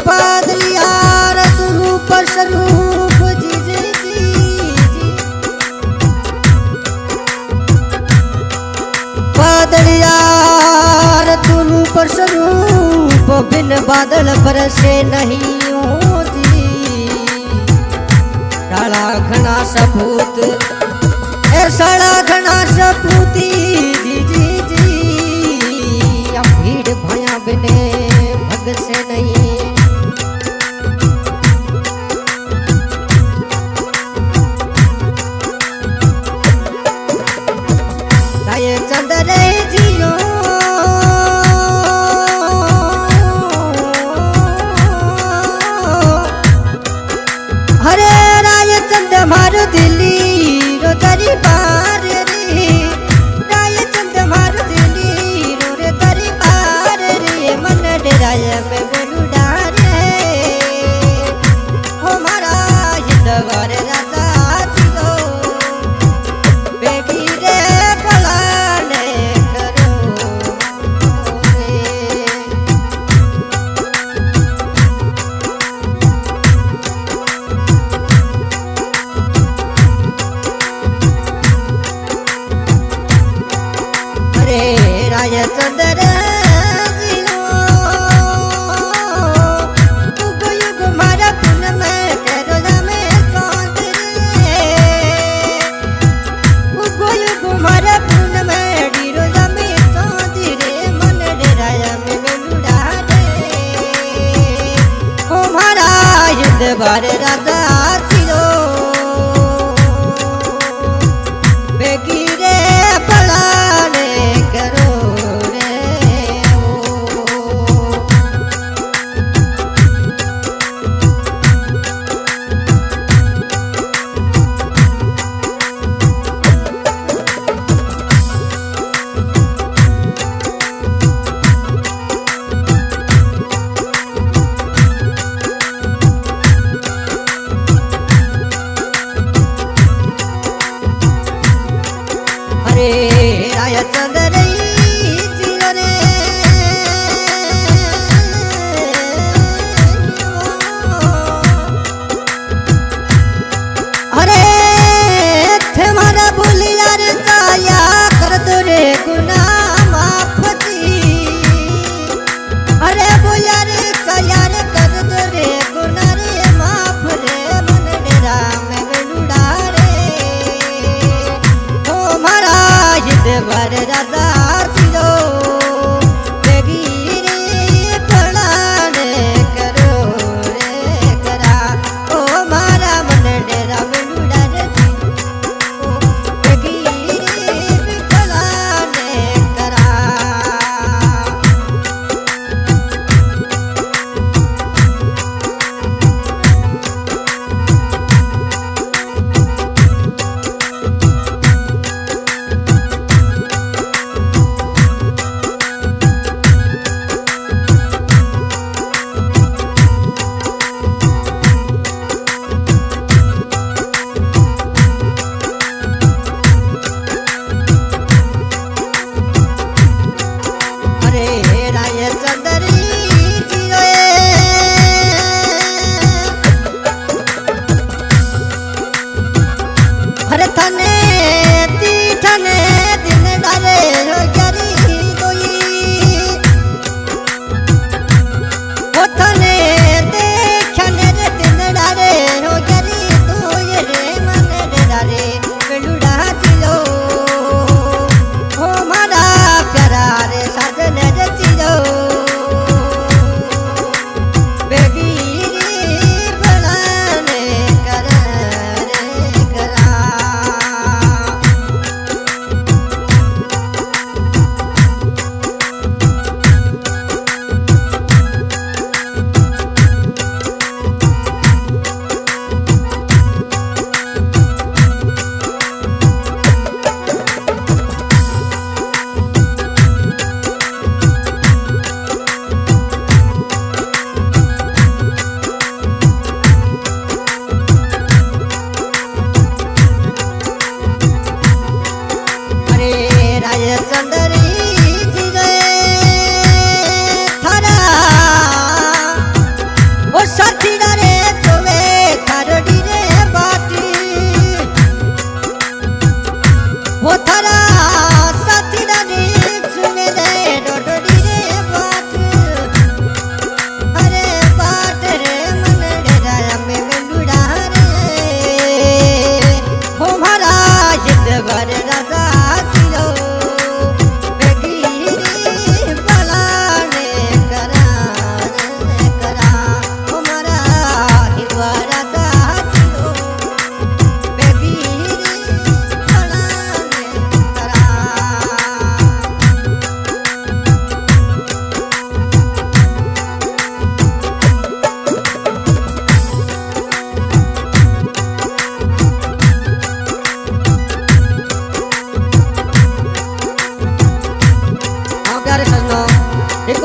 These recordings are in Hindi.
बादलियार तू रूप स्वरूप जी जी जी बादलियार तू रूप स्वरूप बिन बादल बरसे नहीं हो जी डाला घना सपूत साड़ा घना सपूती जी जी जी अब भीड़ भया बिने भग से नहीं राय चंद्र जियो हरे राय चंद्र मारो दिल्ली रो दरी पार रे राय चंद मारो दिल्ली रो रे दरी पार रे मन डराय में बोलू डारे ओ मारा हिंदवर राजा जिलो बेटी रे पलाने करो रे राय चंद्र जिलो युग युग मारा पुन में करो में सांत रे युग युग मारा पुन में डीरो में सांत रे मन डराया में लुड़ा रे ओ मारा युद्ध बार राजा जिलो बेगी रे पलाने करो रे ओ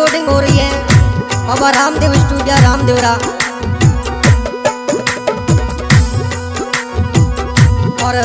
रिकॉर्डिंग हो रही है बाबा रामदेव स्टूडियो रामदेवरा। और